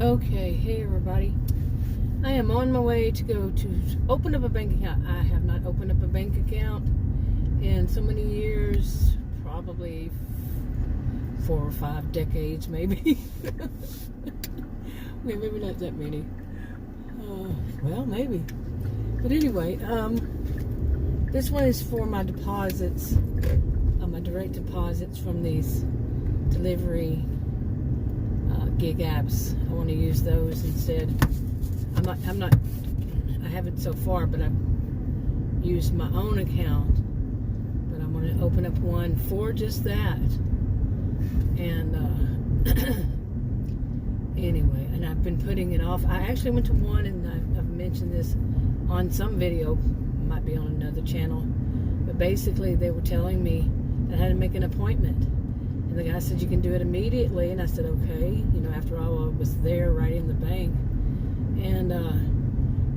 Okay, hey everybody. I am on my way to go to open up a bank account. I have not opened up a bank account in so many years, probably 4 or 5 decades, maybe. Maybe not that many. Well, maybe. But anyway, this one is for my deposits, my direct deposits from these delivery gig apps. I want to use those instead. I haven't so far, but I've used my own account, but I want to open up one for just that. And anyway, and I've been putting it off. I actually went to one, and I've mentioned this on some video, might be on another channel, but basically they were telling me that I had to make an appointment. And the guy said, you can do it immediately. And I said, okay. You know, after all, I was there right in the bank. And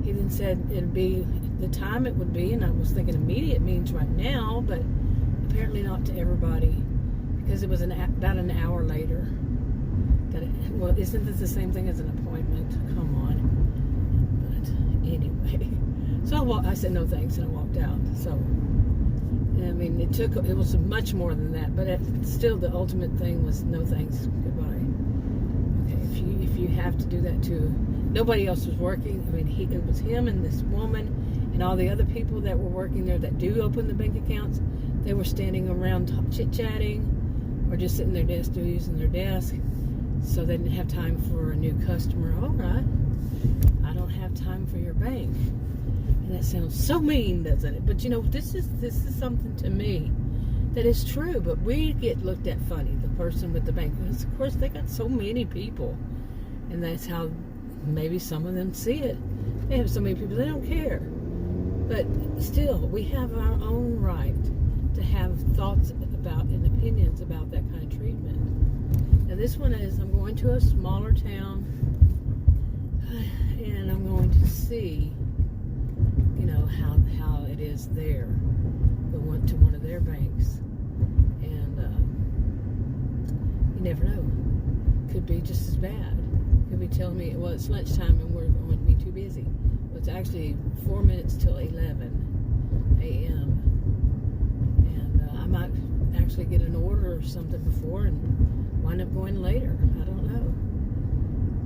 he then said it'd be the time it would be. And I was thinking immediate means right now, but apparently not to everybody, because it was about an hour later. Well, isn't this the same thing as an appointment? Come on. But anyway. So I said no thanks, and I walked out. So I mean, it was much more than that, but still the ultimate thing was no thanks, goodbye. Okay, if you have to do that too. Nobody else was working. I mean, it was him and this woman and all the other people that were working there that do open the bank accounts. They were standing around chit-chatting or just sitting at their desk using their desk, so they didn't have time for a new customer. All right, I don't have time for your bank. And that sounds so mean, doesn't it? But you know, this is something to me that is true, but we get looked at funny, the person with the bank. Because of course they got so many people, and that's how maybe some of them see it. They have so many people, they don't care. But still, we have our own right to have thoughts about and opinions about that kind of treatment. Now this one is, I'm going to a smaller town, and I'm going to see, you know, how it is there. Go to one of their banks, and you never know. Could be just as bad. Could be telling me, well, it's lunchtime and we're going to be too busy. Well, it's actually 4 minutes till 11 a.m. and I might actually get an order or something before and wind up going later. I don't know.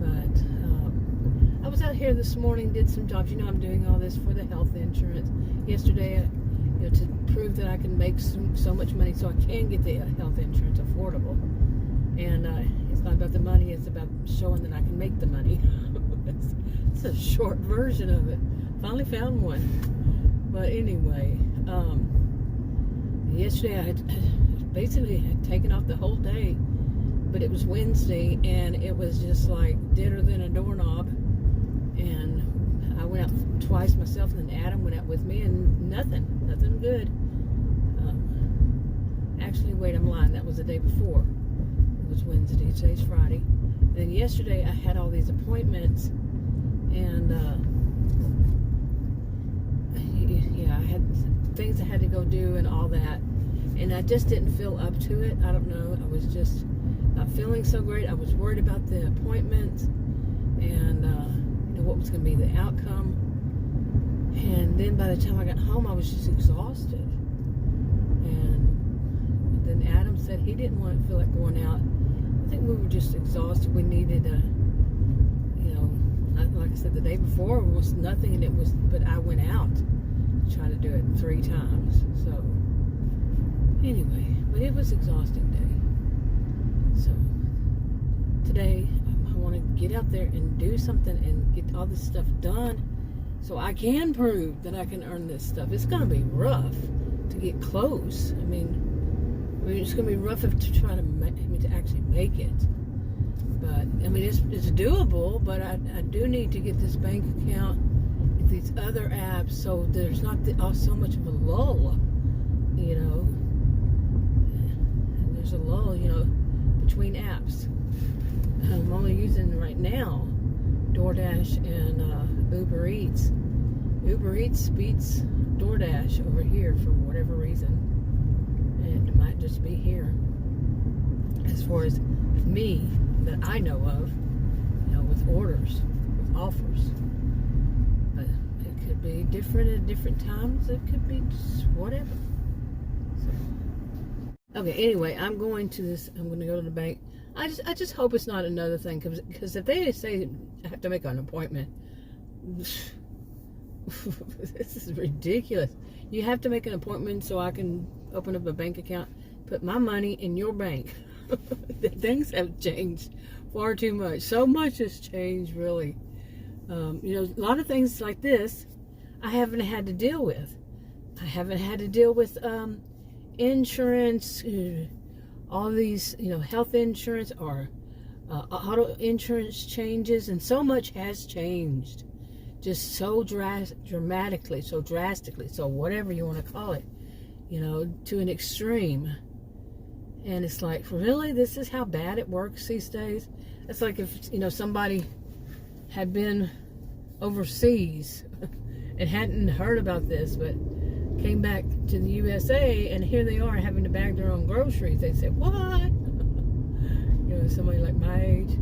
But I was out here this morning, did some jobs. You know, I'm doing all this for the health insurance. Yesterday, you know, to prove that I can make so much money so I can get the health insurance affordable. And it's not about the money, it's about showing that I can make the money. It's a short version of it. Finally found one. But anyway, yesterday I had basically taken off the whole day, but it was Wednesday, and it was just like deader than a doorknob. And I went out twice myself, and then Adam went out with me, and nothing good. Actually, wait, I'm lying. That was the day before. It was Wednesday. Today's Friday. And then yesterday, I had all these appointments, and yeah, I had things I had to go do and all that, and I just didn't feel up to it. I don't know. I was just not feeling so great. I was worried about the appointments, and what was going to be the outcome. And then by the time I got home, I was just exhausted. And then Adam said he didn't want to feel like going out. I think we were just exhausted. We needed you know, like I said, the day before was nothing, and but I went out to try to do it 3 times. So anyway, but it was an exhausting day. So today, I want to get out there and do something and get all this stuff done so I can prove that I can earn this stuff. It's going to be rough to get close. I mean it's going to be rough to try to actually make it. But I mean, it's doable, but I do need to get this bank account, get these other apps, so there's not so much of a lull, you know. And there's a lull, you know, between apps. I'm only using right now DoorDash and Uber Eats. Uber Eats beats DoorDash over here for whatever reason, and it might just be here. As far as me that I know of, you know, with orders, with offers. But it could be different at different times. It could be just whatever. So, okay, anyway, I'm going to go to the bank. I just hope it's not another thing, because if they say I have to make an appointment, this is ridiculous. You have to make an appointment so I can open up a bank account, put my money in your bank. Things have changed far too much. So much has changed, really. A lot of things like this I haven't had to deal with. I haven't had to deal with insurance, all these, health insurance or auto insurance changes, and so much has changed. Just so dramatically, so drastically, so whatever you want to call it, to an extreme. And it's like, really, this is how bad it works these days? It's like if, somebody had been overseas and hadn't heard about this, but came back to the USA, and here they are having to bag their own groceries. They said, what? Somebody like my age,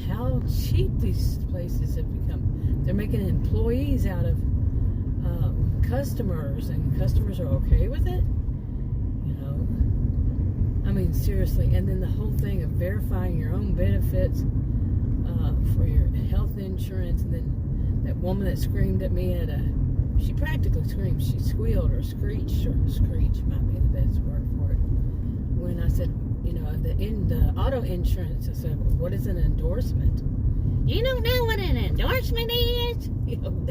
how cheap these places have become. They're making employees out of customers, and customers are okay with it. I mean, seriously. And then the whole thing of verifying your own benefits for your health insurance. And then that woman that screamed at me she practically screamed. She squealed or screeched, might be the best word for it. When I said, the auto insurance, I said, well, what is an endorsement? You don't know what an endorsement is?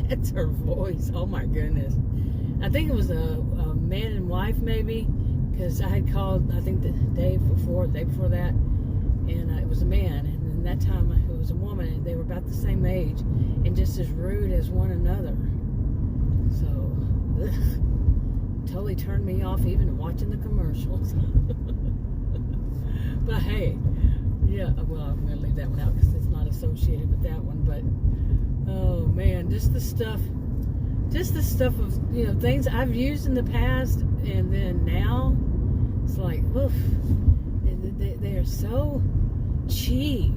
That's her voice. Oh my goodness. I think it was a man and wife, maybe, because I had called, I think the day before that, and it was a man, and then that time it was a woman, and they were about the same age, and just as rude as one another. So, totally turned me off even watching the commercials. But hey, yeah, well, I'm going to leave that one out because it's not associated with that one. But, oh man, just the stuff of, things I've used in the past, and then now, it's like, oof, they are so cheap.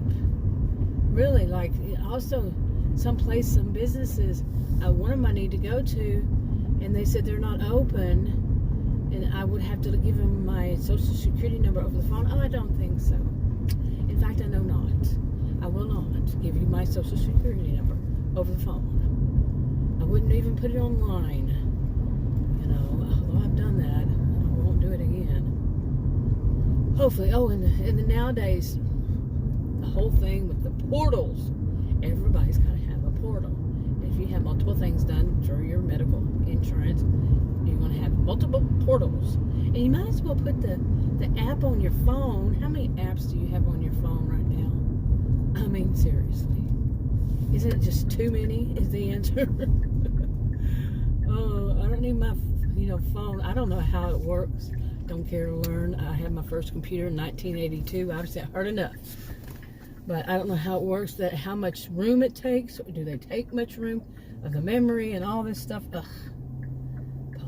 Really, like, also, some businesses, one of them I need to go to, and they said they're not open, and I would have to give them my social security number over the phone. Oh, I don't think so. In fact, I know not. I will not give you my social security number over the phone. I wouldn't even put it online. Although I've done that, I won't do it again. Hopefully. Oh, and the nowadays, the whole thing with the portals. Everybody's got to have a portal. If you have multiple things done through your medical insurance, you're going to have multiple portals. And you might as well put the app on your phone. How many apps do you have on your phone right now? I mean, seriously. Isn't it just too many is the answer? Oh, I don't need my, phone. I don't know how it works. Don't care to learn. I had my first computer in 1982. I've heard enough. But I don't know how it works, how much room it takes. Do they take much room of the memory and all this stuff? Ugh.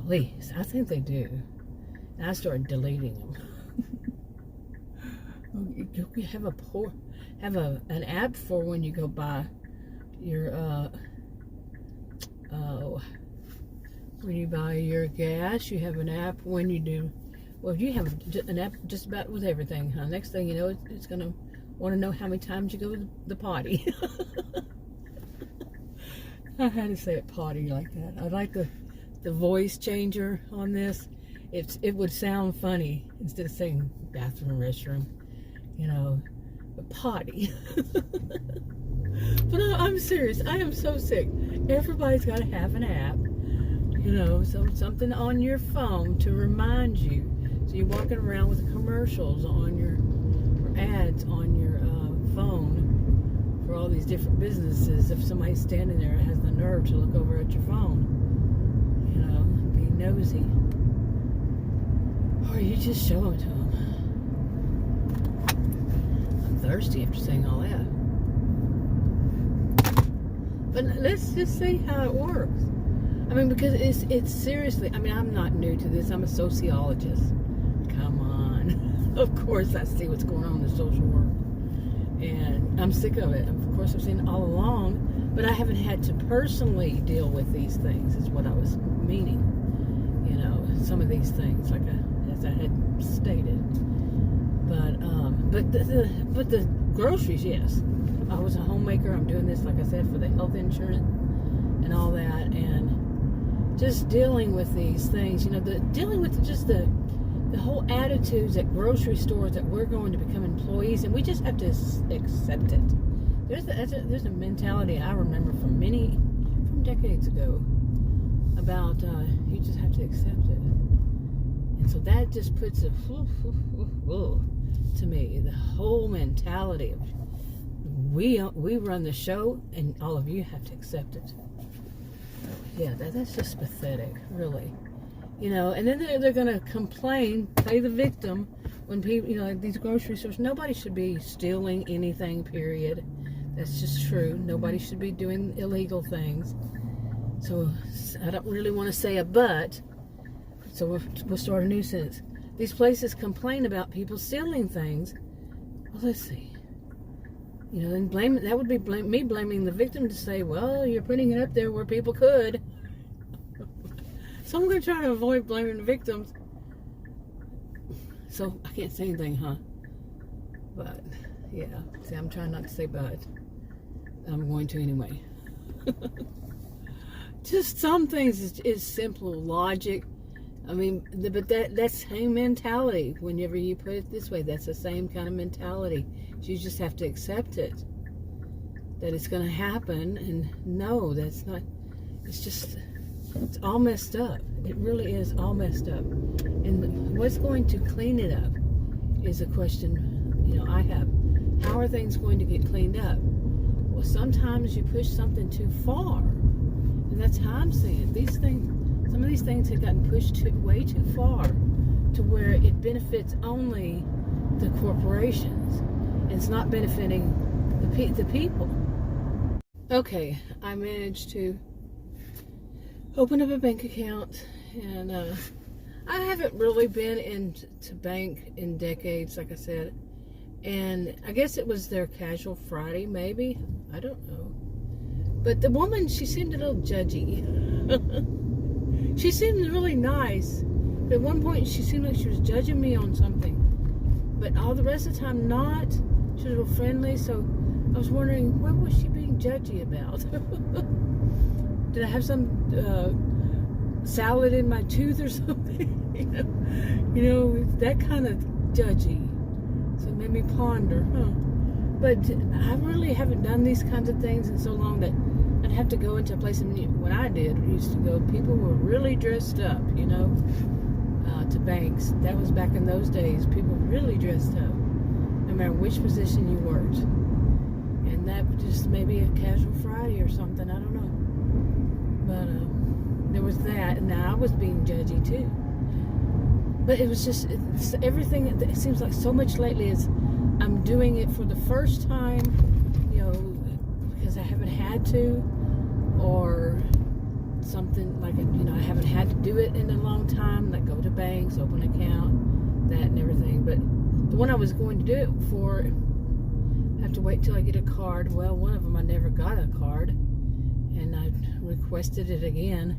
Please, I think they do. And I started deleting them. You have an app for when you go buy your when you buy your gas. You have an app when you do. Well, you have an app just about with everything. Next thing you know, it's gonna want to know how many times you go to the potty. I had to say it potty like that. I like the voice changer on this. It would sound funny instead of saying bathroom, restroom, but potty. But I'm serious. I am so sick. Everybody's got to have an app, so something on your phone to remind you. So you're walking around with commercials on or ads on your phone for all these different businesses. If somebody's standing there and has the nerve to look over at your phone, be nosy. Or you just show it to them. I'm thirsty after saying all that. But let's just see how it works. I mean, because it's seriously, I'm not new to this. I'm a sociologist. Come on. Of course I see what's going on in the social world. And I'm sick of it. Of of course, I've seen all along, but I haven't had to personally deal with these things, is what I was meaning. You know, some of these things, like as I had stated. But the groceries, yes. I was a homemaker. I'm doing this, like I said, for the health insurance and all that, and just dealing with these things. You know, dealing with just the whole attitudes at grocery stores that we're going to become employees, and we just have to accept it. There's a mentality I remember from decades ago about you just have to accept it, and so that just puts a to me, the whole mentality of we run the show and all of you have to accept it. Yeah, that's just pathetic, really. You know, and then they're going to complain, play the victim when people, you know, like these grocery stores. Nobody should be stealing anything, period. That's just true. Nobody should be doing illegal things. So I don't really want to say a but. So we'll start a new sentence. These places complain about people stealing things. Well, let's see. You know, and that would be me blaming the victim to say, well, you're putting it up there where people could. So I'm going to try to avoid blaming the victims. So I can't say anything, huh? But, yeah. See, I'm trying not to say but. I'm going to anyway. Just some things is simple logic. I mean, but that's same mentality. Whenever you put it this way, that's the same kind of mentality. You just have to accept it. That it's going to happen. And no, that's not. It's all messed up. It really is all messed up. And what's going to clean it up is a question, you know, I have. How are things going to get cleaned up? Well, sometimes you push something too far. And that's how I'm seeing these things. Some of these things have gotten pushed way too far to where it benefits only the corporations. And it's not benefiting the people. Okay, I managed to open up a bank account, and I haven't really been into bank in decades, like I said. And I guess it was their casual Friday, maybe. I don't know. But the woman, she seemed a little judgy. She seemed really nice. But at one point, she seemed like she was judging me on something. But all the rest of the time, not. She was a little friendly, so I was wondering, what was she being judgy about? Did I have some salad in my tooth or something? you know, that kind of judgy. So it made me ponder, But I really haven't done these kinds of things in so long that I'd have to go into a place, and when I used to go, people were really dressed up, you know, to banks. That was back in those days. People really dressed up, no matter which position you worked. And that just maybe a casual Friday or something, I don't know. But there was that, and now I was being judgy too. But it was just everything. It seems like so much lately is I'm doing it for the first time, you know, because I haven't had to, or something like, you know, I haven't had to do it in a long time, like go to banks, open an account, that and everything. But the one I was going to do it for, I have to wait till I get a card. Well, one of them I never got a card, and I requested it again.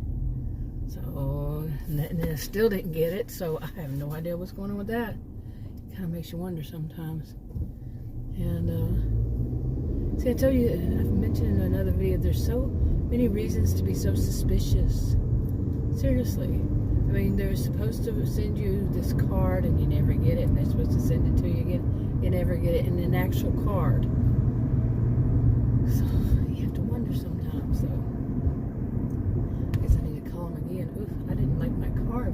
So, and I still didn't get it, so I have no idea what's going on with that. It kind of makes you wonder sometimes. And, see, I told you, I've mentioned in another video, there's so many reasons to be so suspicious. Seriously. I mean, they're supposed to send you this card, and you never get it, and they're supposed to send it to you again. You never get it in an actual card. So, you have to wonder sometimes, so. Oof, I didn't like my car.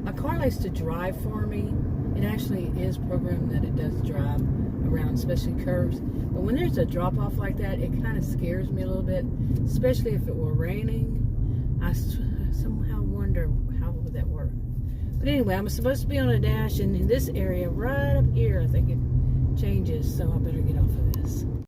My car likes to drive for me. It actually is programmed that it does drive around, especially curves. But when there's a drop-off like that, it kind of scares me a little bit, especially if it were raining. I somehow wonder how would that work. But anyway, I'm supposed to be on a dash, and in this area right up here, I think it changes, so I better get off of this.